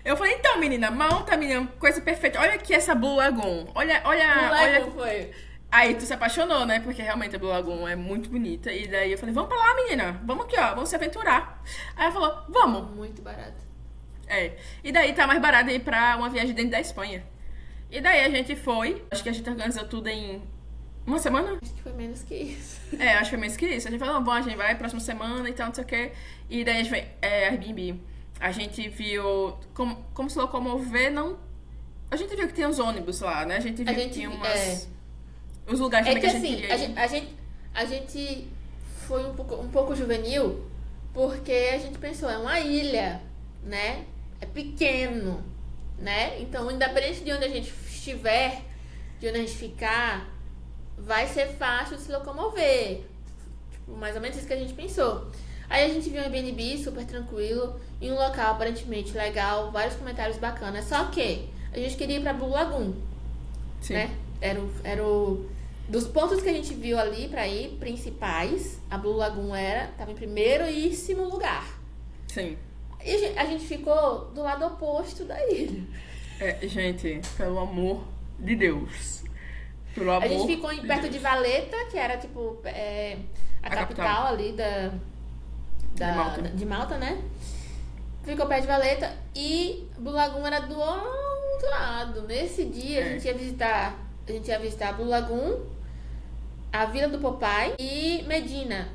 Eu falei, então, menina, Malta, menina, coisa perfeita. Olha aqui essa Blue Lagoon. Olha. Blue Lagoon foi. Aí tu se apaixonou, né? Porque realmente a Blue Lagoon é muito bonita. E daí eu falei, vamos pra lá, menina. Vamos aqui, ó. Vamos se aventurar. Aí ela falou, vamos. Muito barato. E daí tá mais barato ir pra uma viagem dentro da Espanha. E daí a gente foi. Acho que a gente organizou tudo em uma semana? Acho que foi menos que isso. Acho que foi menos que isso. A gente falou, bom, a gente vai próxima semana e tal, não sei o quê. E daí a gente foi, Airbnb. A gente viu como se locomover, não... A gente viu que tinha uns ônibus lá, né? A gente viu que tinha umas... Os lugares É também que que a gente assim, queria ir. a gente foi um pouco juvenil porque a gente pensou, é uma ilha, né? É pequeno, né? Então, independente de onde a gente estiver, de onde a gente ficar, vai ser fácil de se locomover. Tipo, mais ou menos isso que a gente pensou. Aí a gente viu um Airbnb super tranquilo, em um local aparentemente legal, vários comentários bacanas. Só que a gente queria ir pra Blue Lagoon, Sim. né? Dos pontos que a gente viu ali pra ir, principais, a Blue Lagoon tava em primeiríssimo lugar. Sim. E a gente ficou do lado oposto da ilha. Gente, pelo amor de Deus. Pelo amor A gente ficou perto Deus. de Valeta, que era tipo a capital ali de Malta, né? Ficou perto de Valeta e Blue Lagoon era do outro lado. Nesse dia a gente ia visitar Blue Lagoon, a Vila do Popeye e Medina,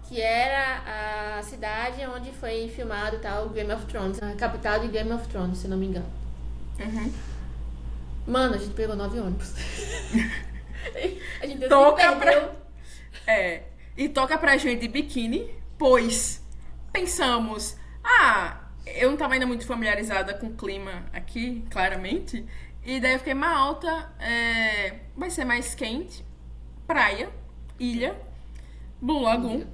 que era a cidade onde foi filmado e tal Game of Thrones, a capital de Game of Thrones, se não me engano. Uhum. Mano, a gente pegou 9 ônibus. A gente Toca se perdeu. E toca pra gente de biquíni, pois pensamos, eu não tava ainda muito familiarizada com o clima aqui, claramente, e daí eu fiquei Malta, vai ser mais quente, praia, ilha, Blue Lagoon,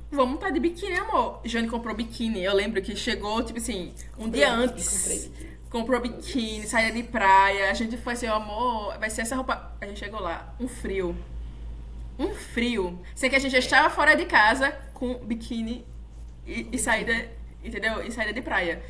vamos estar de biquíni, amor. Jane comprou biquíni, eu lembro que chegou, tipo assim, um dia antes. Comprou biquíni, saia de praia. A gente foi assim, amor, vai ser essa roupa. A gente chegou lá, um frio. Sei que a gente já estava fora de casa com biquíni e saída, entendeu? E saída de praia.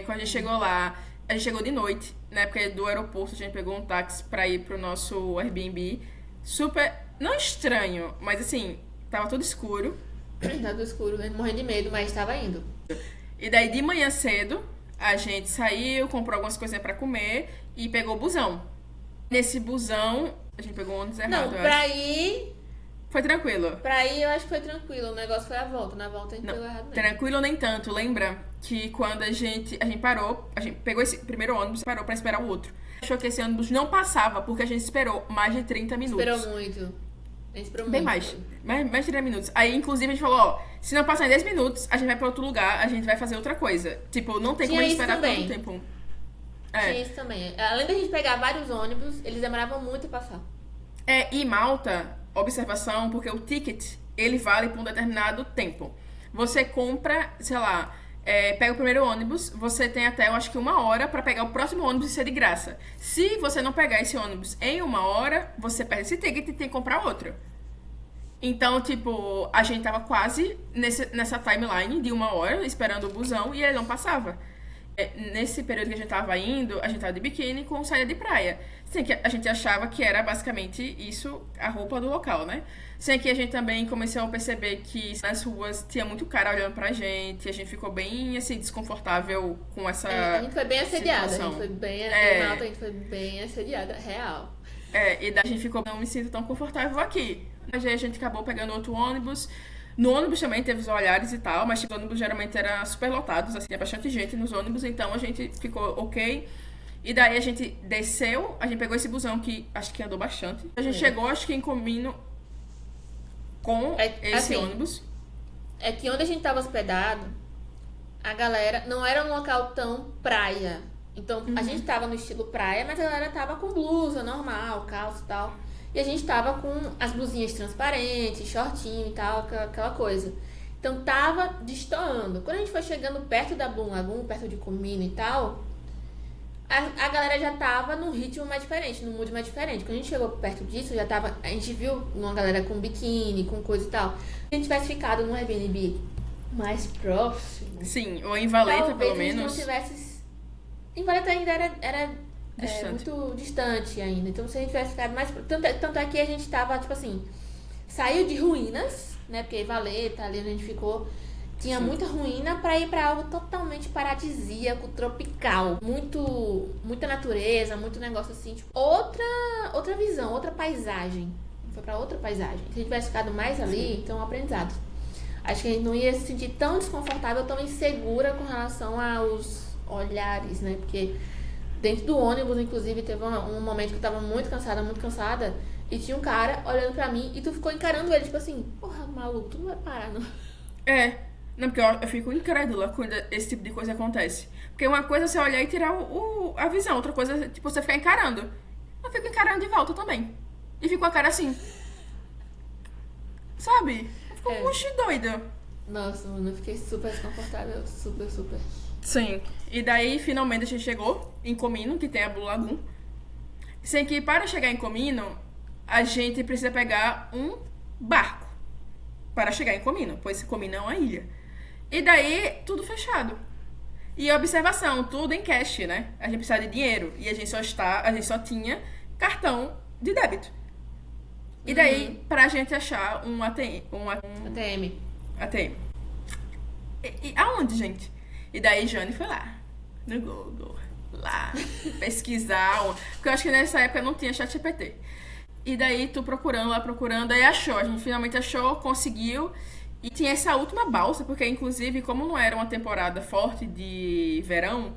Quando a gente chegou lá, a gente chegou de noite, na época do aeroporto, a gente pegou um táxi pra ir pro nosso Airbnb. Super, não estranho, mas assim, tava tudo escuro. Tava tudo escuro, morrendo de medo, mas tava indo. E daí de manhã cedo, a gente saiu, comprou algumas coisinhas pra comer e pegou o busão. Nesse busão, a gente pegou o ônibus errado, Não, pra ir... Foi tranquilo. Pra ir eu acho que foi tranquilo, o negócio foi a volta. Na volta a gente pegou errado mesmo. Tranquilo nem tanto. Lembra que quando a gente parou, a gente pegou esse primeiro ônibus e parou pra esperar o outro. Achou que esse ônibus não passava porque a gente esperou mais de 30 minutos. Esperou muito. A gente esperou Bem muito. mais de 30 minutos. Aí, inclusive, a gente falou, se não passar em 10 minutos, a gente vai pra outro lugar, a gente vai fazer outra coisa. Tipo, não tem como a gente esperar tanto tempo. Tinha isso também. Além da gente pegar vários ônibus, eles demoravam muito a passar. E Malta, observação, porque o ticket, ele vale por um determinado tempo. Você compra, sei lá, pega o primeiro ônibus, você tem até, eu acho que 1 hora pra pegar o próximo ônibus e ser de graça. Se você não pegar esse ônibus em 1 hora, você perde esse ticket e tem que comprar outro. Então, tipo, a gente tava quase nessa timeline de 1 hora, esperando o busão, e ele não passava. Nesse período que a gente tava indo, a gente tava de biquíni com saia de praia. Sem que a gente achava que era basicamente isso, a roupa do local, né? Sem que a gente também começou a perceber que nas ruas tinha muito cara olhando pra gente, a gente ficou bem, assim, desconfortável com essa a gente foi bem assediada, situação. a gente foi bem... Em Malta a gente foi bem assediada, real. E daí a gente ficou, não me sinto tão confortável aqui. Mas aí a gente acabou pegando outro ônibus. No ônibus também teve os olhares e tal, mas tipo, os ônibus geralmente eram super lotados, assim, tinha bastante gente nos ônibus, então a gente ficou ok. E daí a gente desceu, a gente pegou esse busão que acho que andou bastante. A gente chegou, acho que em Comino com esse ônibus. É que onde a gente tava hospedado, a galera não era um local tão praia. Então a gente tava no estilo praia, mas a galera tava com blusa normal, calça e tal. E a gente tava com as blusinhas transparentes, shortinho e tal, aquela coisa. Então tava destoando. Quando a gente foi chegando perto da Blue Lagoon, perto de Comino e tal, a galera já tava num ritmo mais diferente, num mood mais diferente. Quando a gente chegou perto disso, já tava. A gente viu uma galera com biquíni, com coisa e tal. Se a gente tivesse ficado num Airbnb mais próximo. Sim, ou em Valeta, pelo menos. A gente não tivesse. Em Valeta ainda era muito distante ainda. Então, se a gente tivesse ficado mais... Tanto é que a gente tava, tipo assim... Saiu de ruínas, né? Porque Valeta, ali onde a gente ficou... Tinha muita ruína pra ir pra algo totalmente paradisíaco, tropical. Muita natureza, muito negócio assim. Tipo, outra visão, outra paisagem. Foi pra outra paisagem. Se a gente tivesse ficado mais ali, então, aprendizado. Acho que a gente não ia se sentir tão desconfortável, tão insegura com relação aos olhares, né? Porque... Dentro do ônibus, inclusive, teve um momento que eu tava muito cansada. e tinha um cara olhando pra mim e tu ficou encarando ele, tipo assim, porra, maluco, tu não vai parar, não. Não, porque eu fico incrédula quando esse tipo de coisa acontece. Porque uma coisa é você olhar e tirar a visão, outra coisa é, tipo, você ficar encarando. Eu fico encarando de volta também. E fico com a cara assim. Sabe? Eu fico muito doida. Nossa, mano, eu fiquei super desconfortável, super, super. Sim. E daí, finalmente, a gente chegou em Comino, que tem a Blue Lagoon. Sem que, para chegar em Comino, a gente precisa pegar um barco para chegar em Comino, pois Comino é uma ilha. E daí, tudo fechado. E observação, tudo em cash, né? A gente precisa de dinheiro. E a gente só tinha cartão de débito. E daí, pra gente achar um ATM. ATM. E aonde, gente? E daí, Jane foi lá, no Google, lá, pesquisar. Porque eu acho que nessa época não tinha ChatGPT. E daí, tu procurando, aí achou. A gente finalmente achou, conseguiu. E tinha essa última balsa, porque inclusive, como não era uma temporada forte de verão,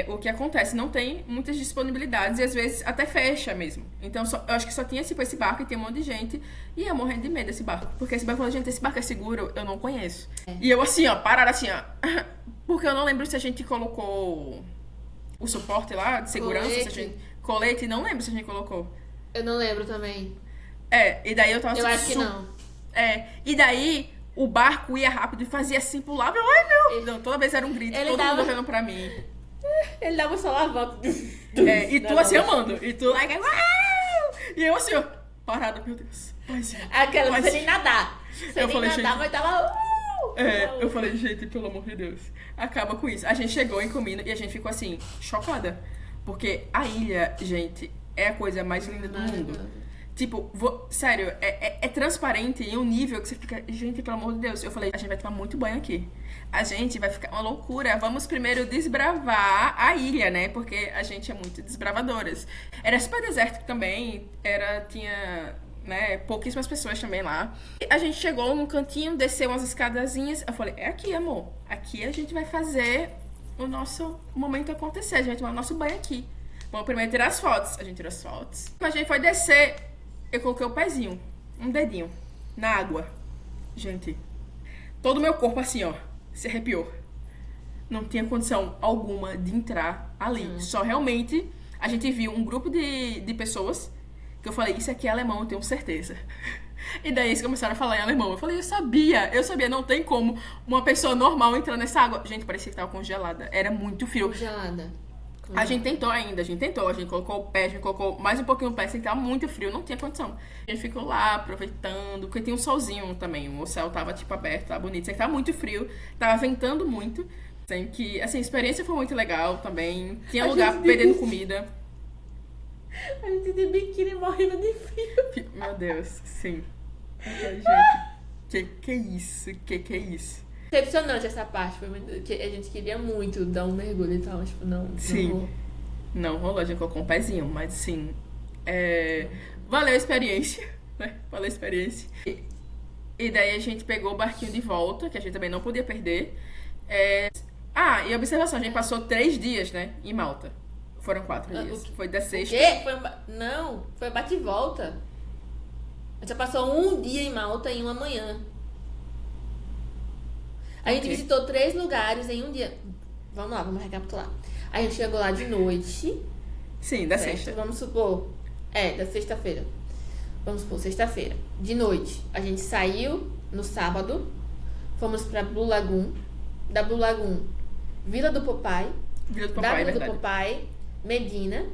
o que acontece? Não tem muitas disponibilidades e às vezes até fecha mesmo. Então, eu acho que só tinha esse barco e tem um monte de gente. E eu morrendo de medo desse barco. Porque esse barco, falou, gente, esse barco é seguro? Eu não conheço. E eu assim, ó, parada assim, ó. Porque eu não lembro se a gente colocou o suporte lá de segurança. Colete, não lembro se a gente colocou. Eu não lembro também. E daí eu tava assim... Eu acho que não. E daí... O barco ia rápido e fazia assim, pulava. Ai, meu! Não, toda vez era um grito, todo mundo olhando pra mim. Ele dava só uma volta. E tu assim, amando. E tu like, e eu assim, ó, parada, meu Deus. Aquela, não sei nem nadar. Eu falei, nadar, gente... mas tava... eu falei, gente, pelo amor de Deus. Acaba com isso. A gente chegou em Comino e a gente ficou assim, chocada. Porque a ilha, gente, é a coisa mais linda do mundo. Tipo, sério, é transparente em um nível que você fica... Gente, pelo amor de Deus. Eu falei, a gente vai tomar muito banho aqui. A gente vai ficar uma loucura. Vamos primeiro desbravar a ilha, né? Porque a gente é muito desbravadoras. Era super desértico também. Tinha, né, pouquíssimas pessoas também lá. E a gente chegou num cantinho, desceu umas escadazinhas. Eu falei, é aqui, amor. Aqui a gente vai fazer o nosso momento acontecer. A gente vai tomar o nosso banho aqui. Vamos primeiro tirar as fotos. A gente tirou as fotos. Quando a gente foi descer... Eu coloquei o pezinho, um dedinho, na água. Gente, todo o meu corpo assim, ó, se arrepiou. Não tinha condição alguma de entrar ali. Só realmente, a gente viu um grupo de pessoas que eu falei, isso aqui é alemão, eu tenho certeza. E daí eles começaram a falar em alemão. Eu falei, eu sabia, não tem como uma pessoa normal entrar nessa água. Gente, parecia que tava congelada, era muito frio. Congelada. A gente tentou, a gente colocou o pé, a gente colocou mais um pouquinho o pé, sem que tava muito frio, não tinha condição. A gente ficou lá aproveitando, porque tinha um solzinho também, o céu tava tipo aberto, tava bonito, sem que tava muito frio, tava ventando muito, sem que, assim, a experiência foi muito legal também, tinha lugar vendendo comida. A gente de biquíni morrendo de frio. Meu Deus, sim. Gente, que é isso? Que é isso? Decepcionante essa parte, foi muito, que a gente queria muito dar um mergulho e tal, tipo, não. Sim. Não rolou, a gente colocou um pezinho, mas sim. Valeu a experiência, né? Valeu a experiência. E daí a gente pegou o barquinho de volta, que a gente também não podia perder. E observação, a gente passou 3 dias, né? Em Malta. Foram 4 dias. Foi da sexta. O quê? Foi bate e volta. A gente já passou um dia em Malta e uma manhã. A gente visitou 3 lugares em um dia. Vamos lá, vamos recapitular. A gente chegou lá de noite. Sim, da sexta. Vamos supor. Da sexta-feira. Vamos supor, sexta-feira. De noite. A gente saiu no sábado. Fomos pra Blue Lagoon. Da Blue Lagoon, Vila do Popeye. Da Vila do Popeye, Medina.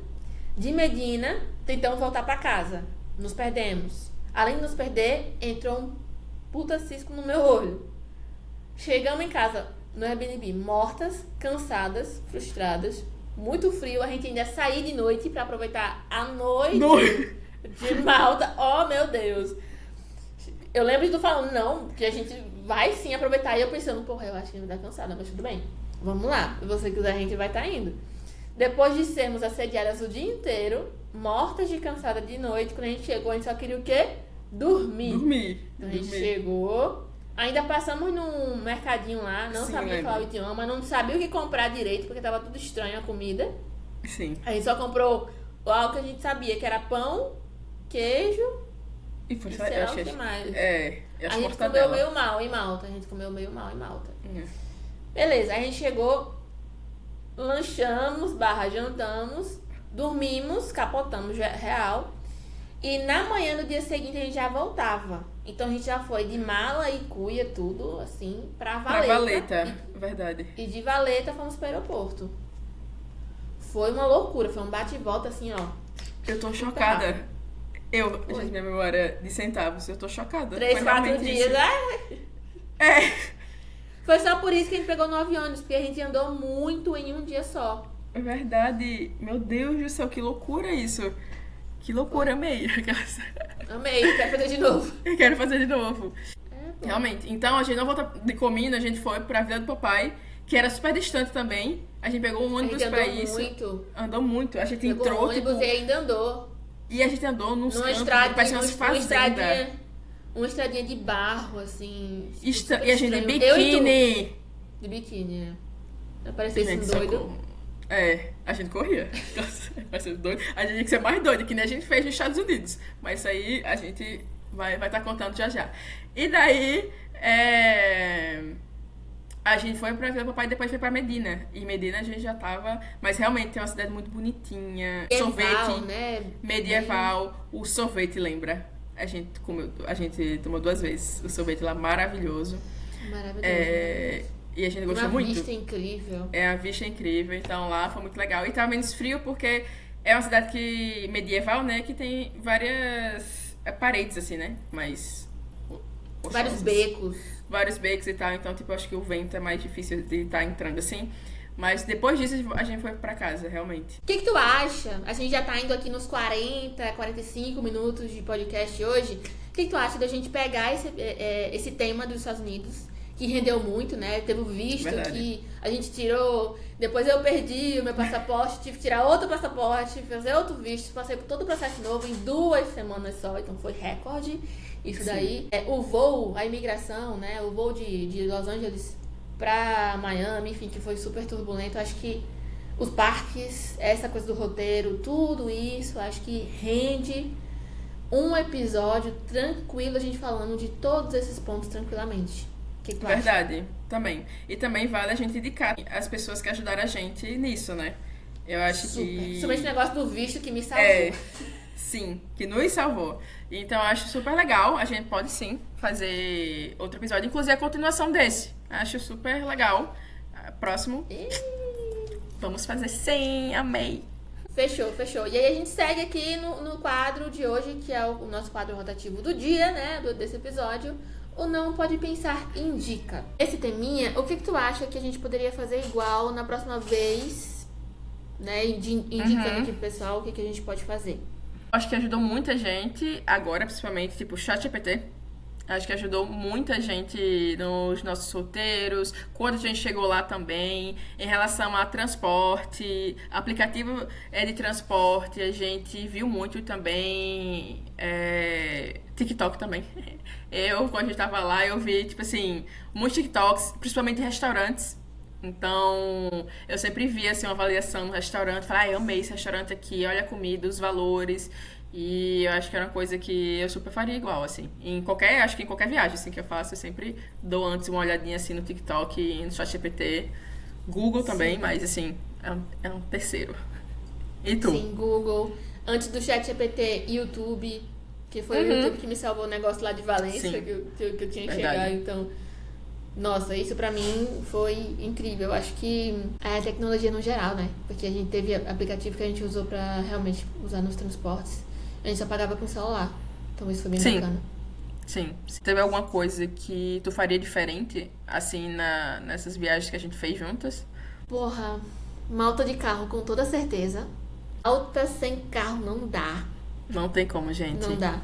De Medina, tentamos voltar pra casa. Nos perdemos. Além de nos perder, entrou um puta cisco no meu olho. Chegamos em casa, no Airbnb, mortas, cansadas, frustradas, muito frio. A gente ainda saiu de noite pra aproveitar a noite de Malta. Oh, meu Deus. Eu lembro de tu falando, não, que a gente vai sim aproveitar. E eu pensando, porra, eu acho que a gente vai estar cansada, mas tudo bem. Vamos lá. Se você quiser, a gente vai estar indo. Depois de sermos assediadas o dia inteiro, mortas de cansada de noite, quando a gente chegou, a gente só queria o quê? Dormir. Então a gente chegou... Ainda passamos num mercadinho lá, não sabia falar o idioma, não sabia o que comprar direito, porque tava tudo estranho a comida. Sim. A gente só comprou algo que a gente sabia, que era pão queijo E foi e só, sei eu lá o achei. que mais. E A as gente comeu mortadela. meio mal em Malta. Beleza, aí a gente chegou, lanchamos, jantamos, dormimos, capotamos real. E na manhã do dia seguinte a gente já voltava. Então a gente já foi de Mala e Cuia, tudo assim, pra Valeta. Pra Valeta, verdade. E de Valeta fomos pro aeroporto. Foi uma loucura, foi um bate e volta assim, ó. Eu tô chocada. Gente, minha memória de centavos, eu tô chocada. 3, Foi 4 realmente dias, isso. Foi só por isso que a gente pegou 9 ônibus, porque a gente andou muito em um dia só. É verdade. Meu Deus do céu, que loucura isso. Que loucura, amei. Amei, quero fazer de novo. Eu quero fazer de novo. Bom. Realmente. Então, a gente não voltou de Comina, a gente foi pra Vila do Papai, que era super distante também. A gente pegou um ônibus pra isso. Andou muito. A gente Pegou entrou, ônibus tipo... e ainda andou. E a gente andou nos Numa campos, estradinha, parecia umas fazendas. uma estradinha de barro, assim. E super a gente de estranho. Eu e tu. biquíni. De biquíni, é. Parecia Gente, assim doido. socorro. A gente corria. Vai ser doido. A gente tinha que ser mais doido, que nem a gente fez nos Estados Unidos. Mas isso aí a gente vai estar contando já já. E daí, a gente foi pra Vila do Papai e depois foi pra Medina. E Medina a gente já tava... Mas realmente é uma cidade muito bonitinha. Sorvete né? medieval. O sorvete, lembra? A gente tomou 2 vezes. O sorvete lá maravilhoso. Maravilhoso. E a gente gostou uma muito. Vista incrível. A vista é incrível, então lá foi muito legal. E tava menos frio porque é uma cidade medieval, né? Que tem várias paredes, assim, né? Mas... Vários becos. Vários becos e tal, então, tipo, acho que o vento é mais difícil de estar entrando, assim. Mas depois disso, a gente foi pra casa, realmente. O que tu acha? A gente já tá indo aqui nos 45 minutos de podcast hoje. O que tu acha da gente pegar esse tema dos Estados Unidos, que rendeu muito, né? Teve o visto que a gente tirou, depois eu perdi o meu passaporte, tive que tirar outro passaporte, fazer outro visto, passei por todo o processo novo em 2 semanas só, então foi recorde. Isso daí. O voo, a imigração, né? O voo de Los Angeles pra Miami, enfim, que foi super turbulento. Acho que os parques, essa coisa do roteiro, tudo isso, acho que rende um episódio tranquilo, a gente falando de todos esses pontos tranquilamente. O que tu acha? Verdade, também. E também vale a gente indicar as pessoas que ajudaram a gente nisso, né? Eu acho Super. que... Principalmente o negócio do visto que me salvou. Sim, que nos salvou. Então eu acho super legal. A gente pode sim fazer outro episódio, inclusive a continuação desse. Acho super legal. Próximo. Vamos fazer sim, amei. Fechou. E aí a gente segue aqui no quadro de hoje, que é o nosso quadro rotativo do dia, né? Desse episódio. O Não Pode Pensar indica. Esse teminha, o que tu acha que a gente poderia fazer igual na próxima vez, né? Indicando aqui pro pessoal o que a gente pode fazer. Acho que ajudou muita gente, agora principalmente, tipo, ChatGPT. Acho que ajudou muita gente nos nossos roteiros, quando a gente chegou lá também, em relação a transporte, aplicativo de transporte, a gente viu muito também, TikTok também. Quando a gente tava lá, eu vi, tipo assim, muitos TikToks, principalmente em restaurantes. Então, eu sempre via, assim, uma avaliação no restaurante, falei, eu amei esse restaurante aqui, olha a comida, os valores, e eu acho que era uma coisa que eu super faria igual, assim. Acho que em qualquer viagem, assim, que eu faço, eu sempre dou antes uma olhadinha, assim, no TikTok, no ChatGPT, Google também, mas, assim, é um terceiro. E tu? Sim, Google. Antes do ChatGPT, YouTube, que foi o YouTube que me salvou o negócio lá de Valência, que eu tinha que chegar, então... Nossa, isso pra mim foi incrível. Eu acho que a tecnologia no geral, né? Porque a gente teve aplicativo que a gente usou pra realmente usar nos transportes. A gente só pagava com o celular. Então isso foi bem bacana. Sim. Se teve alguma coisa que tu faria diferente, assim, nessas viagens que a gente fez juntas? Porra, Malta de carro, com toda certeza. Malta sem carro não dá. Não tem como, gente. Não dá.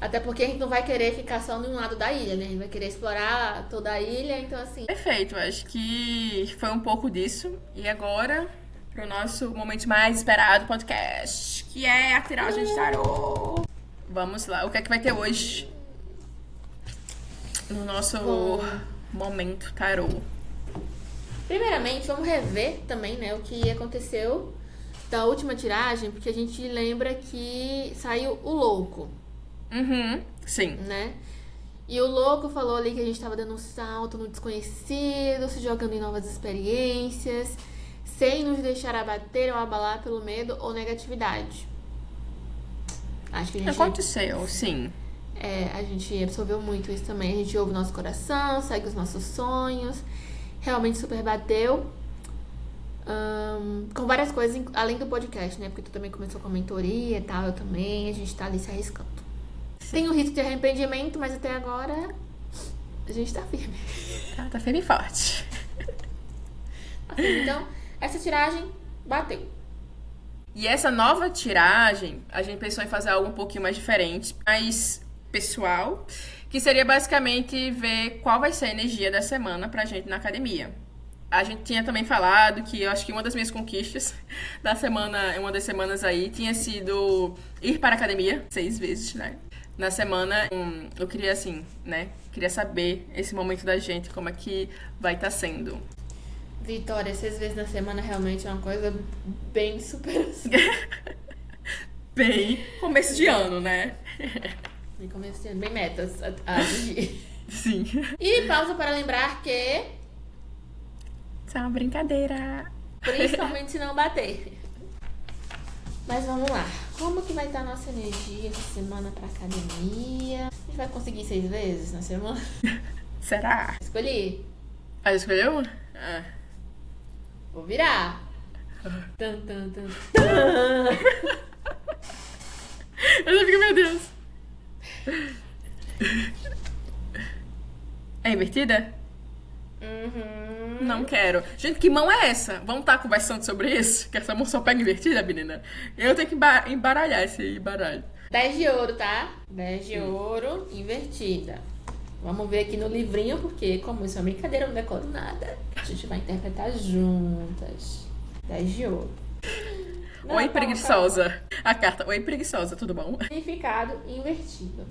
Até porque a gente não vai querer ficar só num lado da ilha, né? A gente vai querer explorar toda a ilha, então assim... Perfeito, acho que foi um pouco disso. E agora, pro nosso momento mais esperado podcast, que é a tiragem de tarô. Vamos lá, o que é que vai ter hoje? No nosso momento tarô. Primeiramente, vamos rever também, né? O que aconteceu da última tiragem, porque a gente lembra que saiu o Louco, Sim. né? E o Louco falou ali que a gente tava dando um salto no desconhecido, se jogando em novas experiências, sem nos deixar abater ou abalar pelo medo ou negatividade. Acho que a gente... Aconteceu, sim. a gente absorveu muito isso também. A gente ouve o nosso coração, segue os nossos sonhos. Realmente super bateu. Com várias coisas, além do podcast, né? Porque tu também começou com a mentoria e tal, eu também. A gente tá ali se arriscando. Tem o risco de arrependimento, mas até agora a gente tá firme. Tá firme e forte. Então, essa tiragem bateu. E essa nova tiragem, a gente pensou em fazer algo um pouquinho mais diferente, mais pessoal, que seria basicamente ver qual vai ser a energia da semana pra gente na academia. A gente tinha também falado que eu acho que uma das minhas conquistas da semana, uma das semanas aí, tinha sido ir para a academia 6 vezes, né? Na semana, eu queria assim, né? Queria saber esse momento da gente, como é que vai estar sendo. Vitória, 6 vezes na semana realmente é uma coisa bem super... Bem começo de ano, né? Bem começo de ano, bem metas a atingir. Sim. E pausa para lembrar que... Isso é uma brincadeira. Principalmente se não bater. Mas vamos lá. Como que vai estar a nossa energia essa semana pra academia? A gente vai conseguir 6 vezes na semana? Será? Escolhi. Ah, escolheu? Vou virar. Tan, tan, tan, tan. Eu já fico, meu Deus. É invertida? Não quero. Gente, que mão é essa? Vamos estar conversando sobre isso? Que essa mão só pega invertida, menina? Eu tenho que embaralhar esse baralho. 10 de ouro, tá? 10 de ouro invertida. Vamos ver aqui no livrinho, porque como isso é uma brincadeira, eu não decoro nada. A gente vai interpretar juntas. 10 de ouro. Não, Oi, calma, preguiçosa. calma. A carta, oi, preguiçosa, tudo bom? Significado invertido.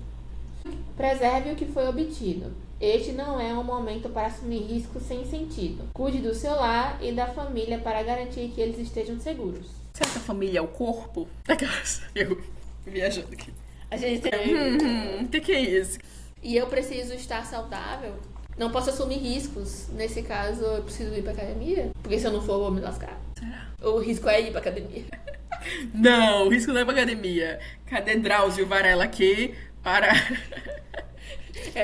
Preserve o que foi obtido. Este não é um momento para assumir riscos sem sentido. Cuide do seu lar e da família para garantir que eles estejam seguros. Será que a família é o corpo? Eu viajando aqui. A gente tem... O que é isso? E eu preciso estar saudável. Não posso assumir riscos. Nesse caso, eu preciso ir pra academia. Porque se eu não for, eu vou me lascar. Será? O risco é ir pra academia. Não, o risco não é pra academia. Cadê Drauzio Varela aqui para...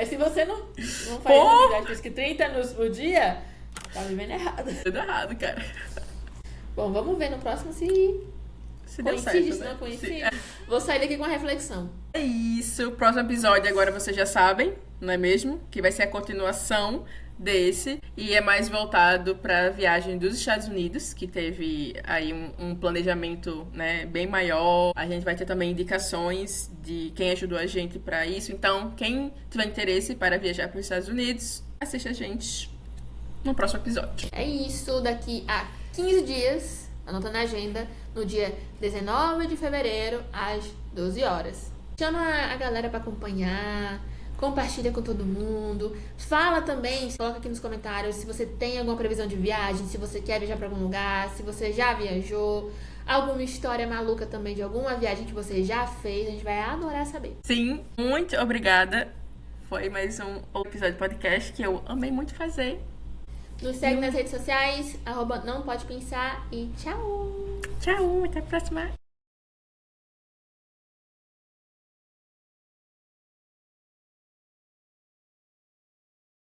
Se você não faz atividade física 30 minutos por dia, tá vivendo errado. Tudo errado, cara. Bom, vamos ver no próximo se deu coincide, certo, se né? não coincide. Vou sair daqui com uma reflexão. É isso. Próximo episódio agora vocês já sabem, não é mesmo? Que vai ser a continuação desse. E é mais voltado para a viagem dos Estados Unidos, que teve aí um planejamento, né, bem maior. A gente vai ter também indicações de quem ajudou a gente para isso. Então, quem tiver interesse para viajar para os Estados Unidos, assiste a gente no próximo episódio. É isso, daqui a 15 dias, anota na agenda, no dia 19 de fevereiro, às 12 horas. Chama a galera para acompanhar, compartilha com todo mundo. Fala também, coloca aqui nos comentários se você tem alguma previsão de viagem, se você quer viajar para algum lugar, se você já viajou, alguma história maluca também de alguma viagem que você já fez. A gente vai adorar saber. Sim, muito obrigada. Foi mais um episódio de podcast que eu amei muito fazer. Nos segue nas redes sociais, @nãopodepensar e tchau! Tchau, até a próxima.